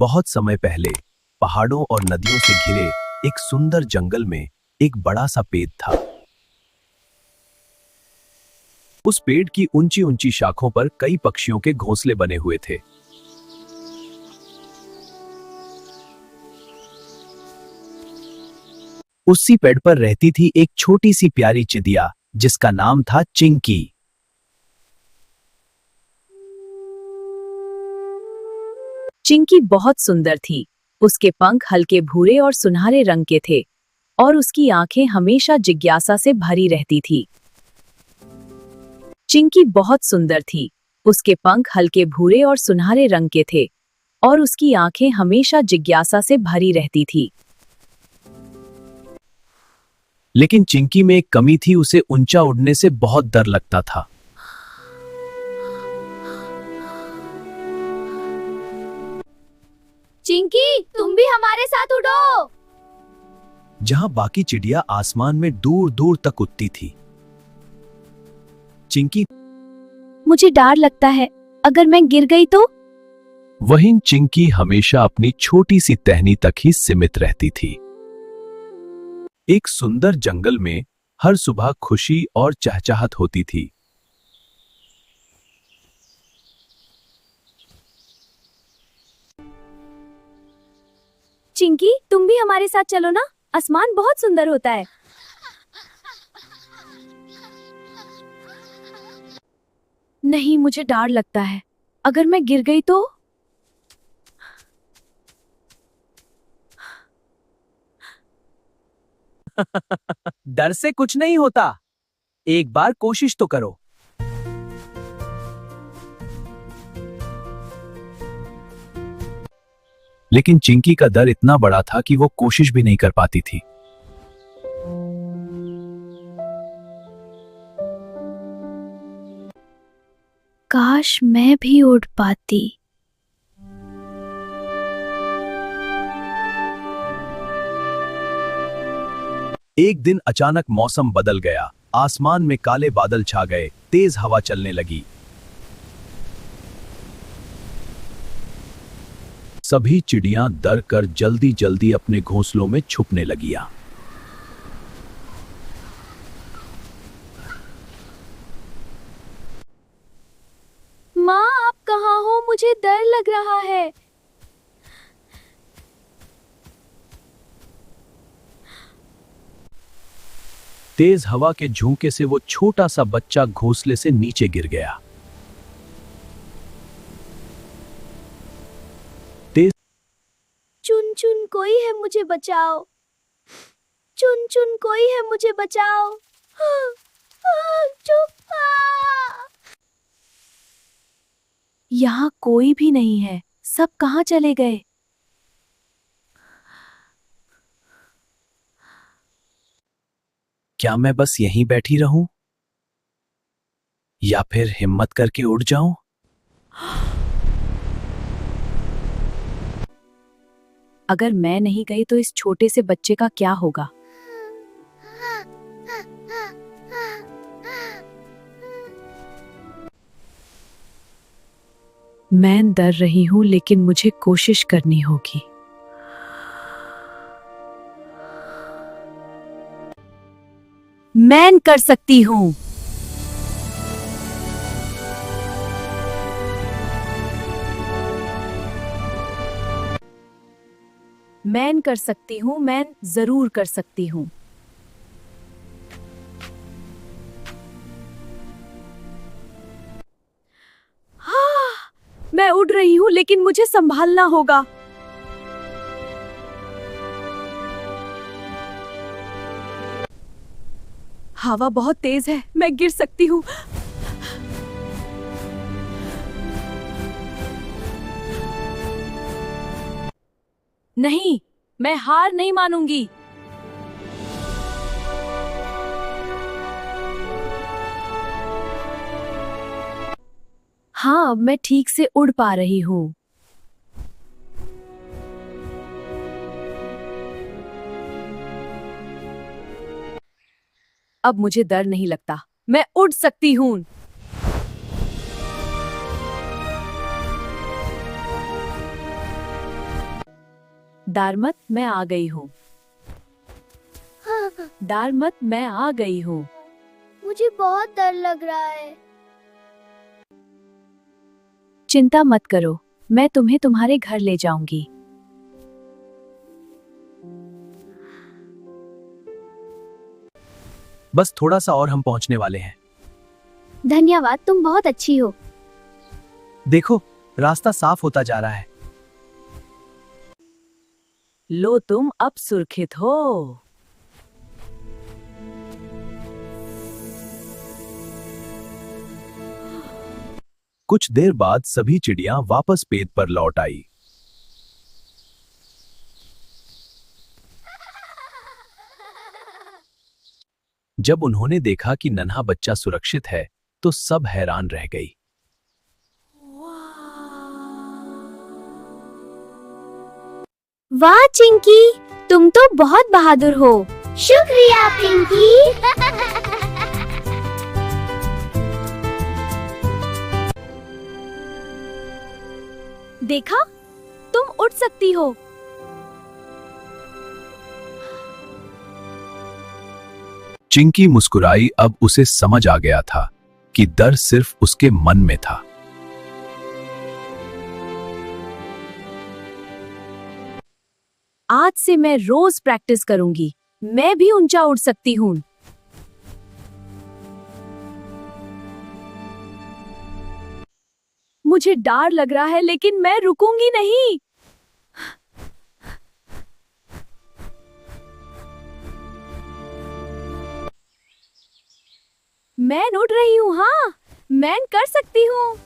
बहुत समय पहले पहाड़ों और नदियों से घिरे एक सुंदर जंगल में एक बड़ा सा पेड़ था। उस पेड़ की ऊंची ऊंची शाखों पर कई पक्षियों के घोंसले बने हुए थे। उसी पेड़ पर रहती थी एक छोटी सी प्यारी चिड़िया जिसका नाम था चिंकी। चिंकी बहुत सुंदर थी। उसके पंख हल्के भूरे और सुनहरे रंग के थे और उसकी आंखें हमेशा जिज्ञासा से भरी रहती थी। चिंकी बहुत सुंदर थी। उसके पंख हल्के भूरे और सुनहरे रंग के थे और उसकी आंखें हमेशा जिज्ञासा से भरी रहती थी। लेकिन चिंकी में एक कमी थी, उसे ऊंचा उड़ने से बहुत डर लगता था। चिंकी, तुम भी हमारे साथ उड़ो। जहां बाकी चिड़िया आसमान में दूर दूर तक उड़ती थी, चिंकी मुझे डर लगता है, अगर मैं गिर गई तो? वहीं चिंकी हमेशा अपनी छोटी सी टहनी तक ही सीमित रहती थी। एक सुंदर जंगल में हर सुबह खुशी और चहचहाट होती थी। चिंकी, तुम भी हमारे साथ चलो ना, आसमान बहुत सुंदर होता है। नहीं, मुझे डर लगता है, अगर मैं गिर गई तो? डर से कुछ नहीं होता, एक बार कोशिश तो करो। लेकिन चिंकी का डर इतना बड़ा था कि वो कोशिश भी नहीं कर पाती थी। काश मैं भी उड़ पाती। एक दिन अचानक मौसम बदल गया। आसमान में काले बादल छा गए, तेज हवा चलने लगी। सभी चिड़ियां डर कर जल्दी जल्दी अपने घोंसलों में छुपने लगियां। माँ, आप कहाँ हो? मुझे डर लग रहा है। तेज हवा के झोंके से वो छोटा सा बच्चा घोंसले से नीचे गिर गया। चुन चुन कोई है, मुझे बचाओ। चुन चुन कोई है, मुझे बचाओ। चुप। यहाँ कोई भी नहीं है, सब कहाँ चले गए? क्या मैं बस यहीं बैठी रहूं या फिर हिम्मत करके उड़ जाऊं? अगर मैं नहीं गई तो इस छोटे से बच्चे का क्या होगा? मैं डर रही हूं, लेकिन मुझे कोशिश करनी होगी। मैं कर सकती हूं। मैं कर सकती हूं, मैं जरूर कर सकती हूं। मैं उड़ रही हूं, लेकिन मुझे संभालना होगा। हवा बहुत तेज है, मैं गिर सकती हूँ। नहीं, मैं हार नहीं मानूंगी। हाँ, अब मैं ठीक से उड़ पा रही हूँ। अब मुझे डर नहीं लगता, मैं उड़ सकती हूँ। डर मत, मैं आ गई हूँ। डर मत, मैं आ गई हूँ। मुझे बहुत डर लग रहा है। चिंता मत करो, मैं तुम्हें तुम्हारे घर ले जाऊंगी। बस थोड़ा सा और हम पहुंचने वाले हैं। धन्यवाद, तुम बहुत अच्छी हो। देखो, रास्ता साफ होता जा रहा है। लो, तुम अब सुरक्षित हो। कुछ देर बाद सभी चिड़ियां वापस पेड़ पर लौट आई। जब उन्होंने देखा कि नन्हा बच्चा सुरक्षित है, तो सब हैरान रह गई। वाह चिंकी, तुम तो बहुत बहादुर हो। शुक्रिया पिंकी। देखा, तुम उड़ सकती हो। चिंकी मुस्कुराई। अब उसे समझ आ गया था कि डर सिर्फ उसके मन में था। आज से मैं रोज प्रैक्टिस करूंगी। मैं भी ऊंचा उड़ सकती हूँ। मुझे डर लग रहा है, लेकिन मैं रुकूंगी नहीं। मैं उड़ रही हूँ। हाँ, मैं कर सकती हूँ।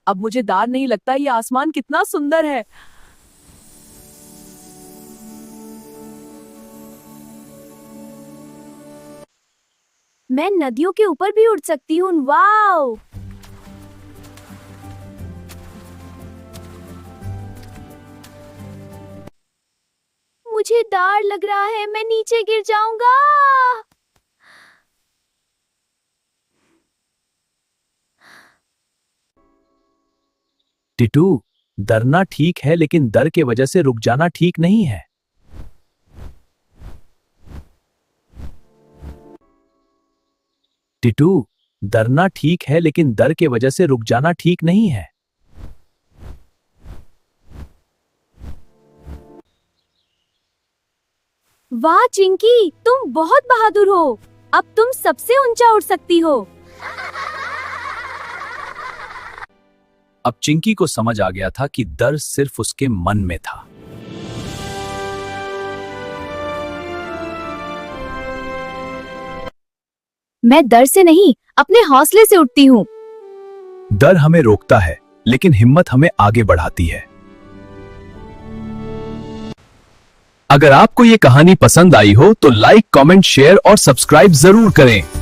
अब मुझे डर नहीं लगता। ये आसमान कितना सुंदर है। मैं नदियों के ऊपर भी उड़ सकती हूँ। वाओ! मुझे डर लग रहा है, मैं नीचे गिर जाऊंगा। टिटू, डरना ठीक है, लेकिन डर के वजह से रुक जाना ठीक नहीं है। टिटू, डरना ठीक है, लेकिन डर के वजह से रुक जाना ठीक नहीं है। वाह चिंकी, तुम बहुत बहादुर हो। अब तुम सबसे ऊंचा उड़ सकती हो। अब चिंकी को समझ आ गया था कि डर सिर्फ उसके मन में था। मैं डर से नहीं, अपने हौसले से उड़ती हूँ। डर हमें रोकता है, लेकिन हिम्मत हमें आगे बढ़ाती है। अगर आपको ये कहानी पसंद आई हो तो लाइक, कमेंट, शेयर और सब्सक्राइब जरूर करें।